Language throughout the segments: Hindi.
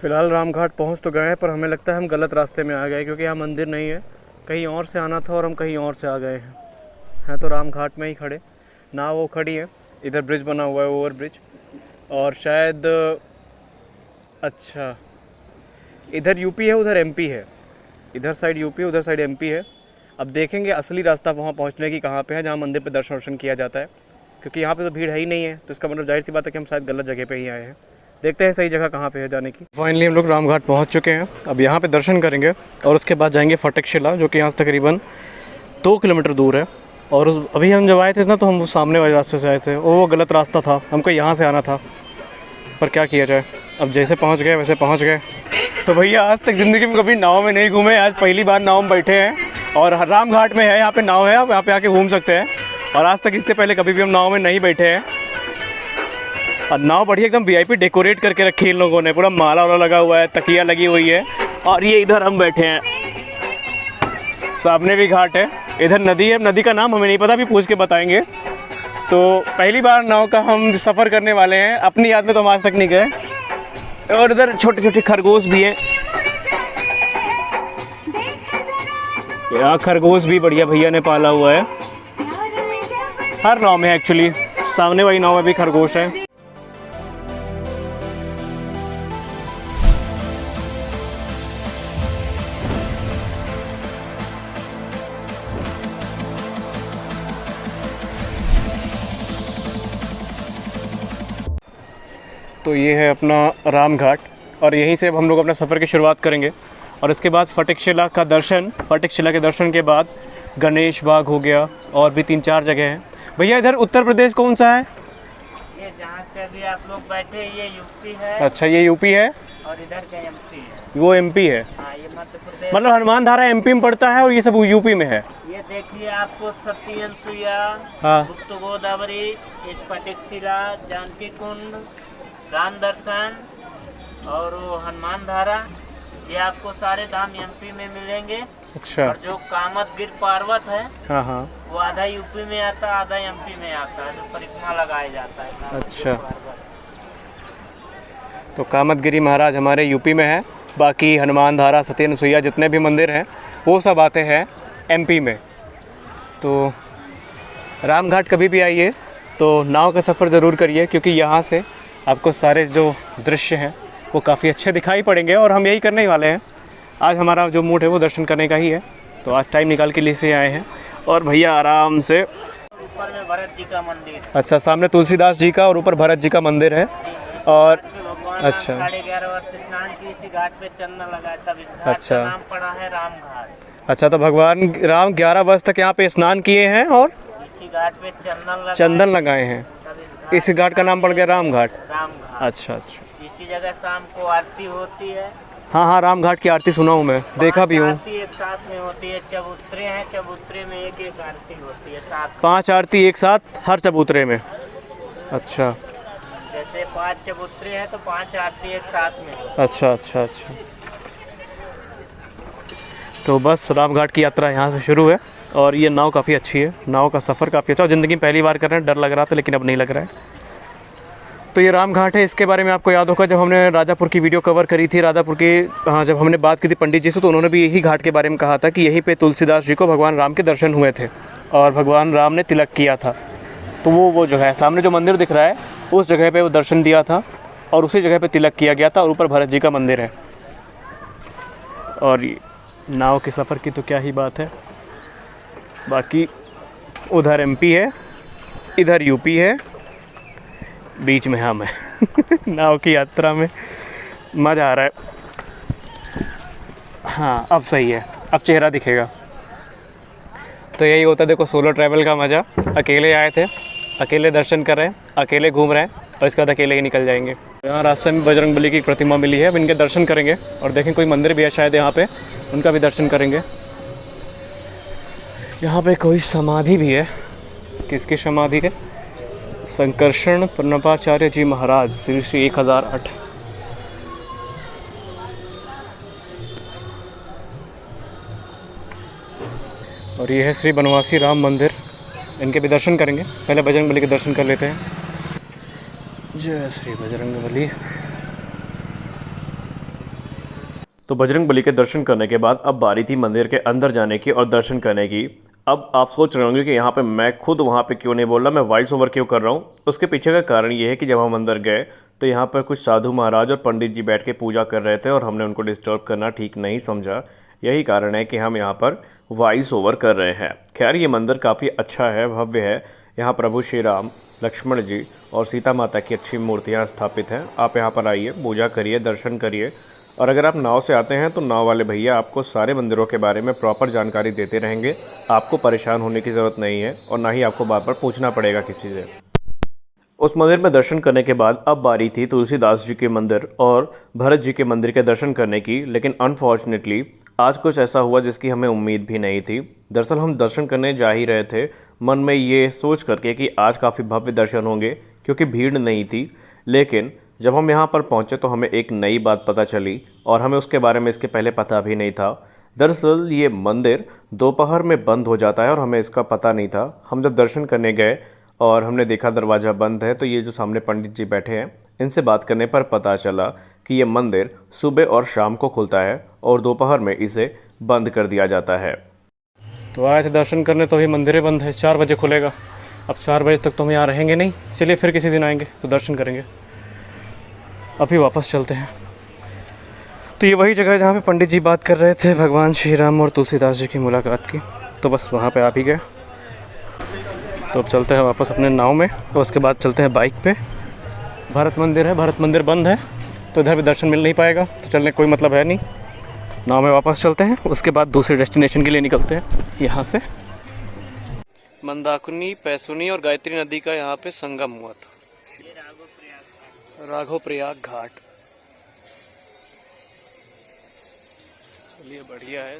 फ़िलहाल रामघाट पहुंच तो गए हैं, पर हमें लगता है हम गलत रास्ते में आ गए, क्योंकि यहाँ मंदिर नहीं है, कहीं और से आना था और हम कहीं और से आ गए हैं तो रामघाट में ही खड़े। नाव वो खड़ी है, इधर ब्रिज बना हुआ है, ओवर ब्रिज, और शायद अच्छा इधर यूपी है उधर एमपी है, इधर साइड यूपी उधर साइड एमपी है। अब देखेंगे असली रास्ता वहाँ पहुँचने की कहाँ पे है, जहाँ मंदिर पे दर्शन वर्शन किया जाता है, क्योंकि यहाँ पे तो भीड़ है ही नहीं है, तो इसका मतलब जाहिर सी बात है कि हम शायद गलत जगह पे ही आए हैं। देखते हैं सही जगह कहाँ पे है जाने की। फाइनली हम लोग रामघाट पहुँच चुके हैं। अब यहाँ पे दर्शन करेंगे और उसके बाद जाएंगे फटक शिला, जो कि यहाँ से तकरीबन 2 किलोमीटर दूर है। और अभी हम जब आए थे ना, तो हम वो सामने वाले रास्ते से आए थे, वो गलत रास्ता था, हमको यहाँ से आना था, पर क्या किया जाए, अब जैसे पहुँच गए वैसे पहुँच गए। तो भैया आज तक ज़िंदगी में कभी नाव में नहीं घूमे, आज पहली बार नाव में बैठे हैं और रामघाट में है, यहाँ पे नाव है, आप यहाँ पे आके घूम सकते हैं। और आज तक इससे पहले कभी भी हम नाव में नहीं बैठे हैं। और नाव बढ़िया एकदम वीआईपी डेकोरेट करके रखी है इन लोगों ने, पूरा माला वाला लगा हुआ है, तकिया लगी हुई है, और ये इधर हम बैठे हैं, सामने भी घाट है, इधर नदी है, नदी का नाम हमें नहीं पता, भी पूछ के बताएंगे। तो पहली बार नाव का हम सफ़र करने वाले हैं, अपनी याद में तो हम आज तक नहीं गए। और इधर छोटे छोटे खरगोश भी हैं, यहाँ खरगोश भी बढ़िया भैया ने पाला हुआ है, हर नाव में एक्चुअली, सामने वाली नाव में भी खरगोश है। तो ये है अपना रामघाट, और यहीं से अब हम लोग अपना सफ़र की शुरुआत करेंगे। और इसके बाद फटक शिला का दर्शन, फटक शिला के दर्शन के बाद गणेश बाग हो गया, और भी 3-4 जगह हैं। भैया इधर उत्तर प्रदेश कौन सा है? ये जहाँ से अभी आप लोग बैठे ये यूपी है। अच्छा ये यूपी है, और इधर का एमपी है। वो एमपी है। हाँ, ये मध्य प्रदेश, मतलब हनुमान धारा एमपी में पड़ता है और ये सब यूपी में है। ये देखिए आपको सती अनसुईया, हाँ, गुप्त गोदावरी, फटक शिला, जानकी कुंड, राम दर्शन और वो हनुमान धारा, ये आपको सारे धाम एमपी में मिलेंगे। अच्छा। और जो कामतगिर पर्वत है, हाँ हाँ, वो आधा यूपी में आता है आधा एमपी में आता है, जो परिक्रमा लगाया जाता है कामतगिर अच्छा। पर्वत। तो कामतगिरी महाराज हमारे यूपी में है, बाकी हनुमान धारा, सती अनसुईया जितने भी मंदिर हैं वो सब आते हैं एमपी में। तो रामघाट कभी भी आइए तो नाव का सफ़र ज़रूर करिए, क्योंकि यहाँ से आपको सारे जो दृश्य हैं वो काफ़ी अच्छे दिखाई पड़ेंगे, और हम यही करने ही वाले हैं। आज हमारा जो मूड है वो दर्शन करने का ही है, तो आज टाइम निकाल के लिए से आए हैं। और भैया आराम से, ऊपर में भरत जी का मंदिर। अच्छा, सामने तुलसीदास जी का और ऊपर भरत जी का मंदिर है। और अच्छा, 11:30 वर्ष स्नान की इसी घाट पे चंदन लगा, तब इस घाट अच्छा का नाम पड़ा है रामघाट। अच्छा, तो भगवान राम 11 वर्ष तक यहाँ पे स्नान किए हैं और इसी घाट पे चंदन लगाए हैं, इस घाट का नाम पड़ गया रामघाट। रामघाट। अच्छा अच्छा, इसी जगह शाम को आरती होती है। हाँ हाँ, रामघाट की आरती सुना हूँ मैं, देखा भी हूँ। आरती एक साथ में होती है, चबूतरे हैं, चबूतरे में एक एक आरती होती है साथ। 5 आरती एक साथ हर चबूतरे में? अच्छा, जैसे 5 चबूतरे हैं तो 5 आरती एक साथ में। अच्छा अच्छा अच्छा। तो बस रामघाट की यात्रा यहाँ से शुरू है, और ये नाव काफ़ी अच्छी है, नाव का सफ़र काफ़ी अच्छा, और ज़िंदगी में पहली बार कर रहे हैं, डर लग रहा था लेकिन अब नहीं लग रहा है। तो ये रामघाट है, इसके बारे में आपको याद होगा जब हमने राजापुर की वीडियो कवर करी थी, राजापुर की, हाँ, जब हमने बात की थी पंडित जी से, तो उन्होंने भी यही घाट के बारे में कहा था कि यहीं पे तुलसीदास जी को भगवान राम के दर्शन हुए थे और भगवान राम ने तिलक किया था। तो वो जो है सामने जो मंदिर दिख रहा है, उस जगह पे वो दर्शन दिया था और उसी जगह पे तिलक किया गया था, और ऊपर भरत जी का मंदिर है। और नाव के सफ़र की तो क्या ही बात है, बाकी उधर एमपी है, इधर यूपी है, बीच में हम हैं नाव की यात्रा में मज़ा आ रहा है। हाँ अब सही है, अब चेहरा दिखेगा। तो यही होता है, देखो सोलो ट्रैवल का मज़ा। अकेले आए थे, अकेले दर्शन कर रहे हैं, अकेले घूम रहे हैं, और इसके बाद अकेले ही निकल जाएंगे। यहाँ रास्ते में बजरंगबली की प्रतिमा मिली है, अब इनके दर्शन करेंगे, और देखें कोई मंदिर भी है शायद यहाँ पे, उनका भी दर्शन करेंगे। यहाँ पे कोई समाधि भी है, किसकी समाधि है? संकर्षण प्रणपाचार्य जी महाराज, श्री 1008। और ये है श्री बनवासी राम मंदिर, इनके भी दर्शन करेंगे। पहले बजरंगबली के दर्शन कर लेते हैं। जय श्री बजरंगबली। तो बजरंग बली के दर्शन करने के बाद अब बारी थी मंदिर के अंदर जाने की और दर्शन करने की। अब आप सोच रहे होंगे कि यहाँ पे मैं खुद वहाँ पे क्यों नहीं बोल रहा, मैं वॉइस ओवर क्यों कर रहा हूँ। उसके पीछे का कारण ये है कि जब हम अंदर गए तो यहाँ पर कुछ साधु महाराज और पंडित जी बैठ के पूजा कर रहे थे और हमने उनको डिस्टर्ब करना ठीक नहीं समझा। यही कारण है कि हम यहाँ पर वॉइस ओवर कर रहे हैं। खैर ये मंदिर काफ़ी अच्छा है, भव्य है। यहाँ प्रभु श्री राम, लक्ष्मण जी और सीता माता की अच्छी मूर्तियाँ स्थापित हैं। आप यहाँ पर आइए, पूजा करिए, दर्शन करिए। और अगर आप नाव से आते हैं तो नाव वाले भैया आपको सारे मंदिरों के बारे में प्रॉपर जानकारी देते रहेंगे। आपको परेशान होने की ज़रूरत नहीं है और ना ही आपको बार बार पूछना पड़ेगा किसी से। उस मंदिर में दर्शन करने के बाद अब बारी थी तुलसीदास जी के मंदिर और भरत जी के मंदिर के दर्शन करने की। लेकिन अनफॉर्चुनेटली आज कुछ ऐसा हुआ जिसकी हमें उम्मीद भी नहीं थी। दरअसल हम दर्शन करने जा ही रहे थे मन में ये सोच करके कि आज काफ़ी भव्य दर्शन होंगे क्योंकि भीड़ नहीं थी। लेकिन जब हम यहाँ पर पहुँचे तो हमें एक नई बात पता चली और हमें उसके बारे में इसके पहले पता भी नहीं था। दरअसल ये मंदिर दोपहर में बंद हो जाता है और हमें इसका पता नहीं था। हम जब दर्शन करने गए और हमने देखा दरवाज़ा बंद है तो ये जो सामने पंडित जी बैठे हैं इनसे बात करने पर पता चला कि ये मंदिर सुबह और शाम को खुलता है और दोपहर में इसे बंद कर दिया जाता है। तो आए थे दर्शन करने तो अभी मंदिर बंद है, 4 बजे खुलेगा। अब 4 बजे तक तो हम यहाँ रहेंगे नहीं, चलिए फिर किसी दिन आएंगे तो दर्शन करेंगे। अभी वापस चलते हैं। तो ये वही जगह है जहाँ पे पंडित जी बात कर रहे थे भगवान श्री राम और तुलसीदास जी की मुलाकात की। तो बस वहाँ पे आ भी गए। तो अब चलते हैं वापस अपने नाव में और उसके बाद चलते हैं बाइक पे। भारत मंदिर है, भारत मंदिर बंद है तो इधर भी दर्शन मिल नहीं पाएगा, तो चलने कोई मतलब है नहीं। नाव में वापस चलते हैं, उसके बाद दूसरे डेस्टिनेशन के लिए निकलते हैं यहाँ से। मंदाकिनी, पैसुनी और गायत्री नदी का यहाँ पे संगम हुआ था। राघव प्रयाग घाट। चलिए बढ़िया है।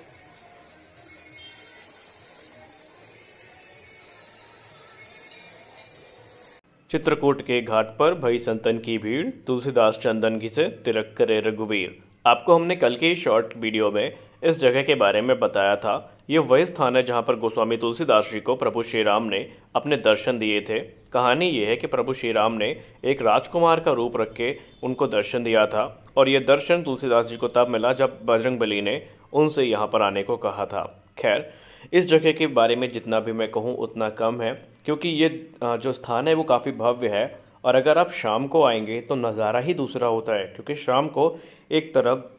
चित्रकूट के घाट पर भई संतन की भीड़, तुलसीदास चंदन घिसे तिलक करे रघुवीर। आपको हमने कल के शॉर्ट वीडियो में इस जगह के बारे में बताया था। ये वही स्थान है जहाँ पर गोस्वामी तुलसीदास जी को प्रभु श्री राम ने अपने दर्शन दिए थे। कहानी ये है कि प्रभु श्री राम ने एक राजकुमार का रूप रख के उनको दर्शन दिया था और ये दर्शन तुलसीदास जी को तब मिला जब बजरंगबली ने उनसे यहाँ पर आने को कहा था। खैर इस जगह के बारे में जितना भी मैं कहूँ उतना कम है क्योंकि ये जो स्थान है वो काफ़ी भव्य है और अगर आप शाम को आएंगे तो नज़ारा ही दूसरा होता है क्योंकि शाम को एक तरफ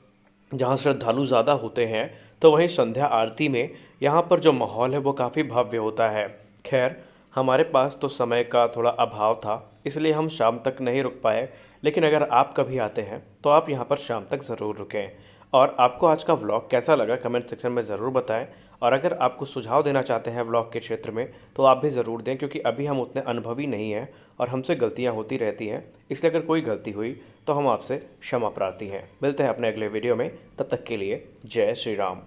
जहाँ श्रद्धालु ज़्यादा होते हैं तो वहीं संध्या आरती में यहाँ पर जो माहौल है वो काफ़ी भव्य होता है। खैर हमारे पास तो समय का थोड़ा अभाव था इसलिए हम शाम तक नहीं रुक पाए, लेकिन अगर आप कभी आते हैं तो आप यहाँ पर शाम तक ज़रूर रुकें। और आपको आज का व्लॉग कैसा लगा कमेंट सेक्शन में ज़रूर बताएं और अगर आप कुछ सुझाव देना चाहते हैं व्लॉग के क्षेत्र में तो आप भी ज़रूर दें क्योंकि अभी हम उतने अनुभवी नहीं हैं और हमसे गलतियां होती रहती हैं, इसलिए अगर कोई गलती हुई तो हम आपसे क्षमा प्रार्थी हैं। मिलते हैं अपने अगले वीडियो में, तब तक के लिए जय श्री राम।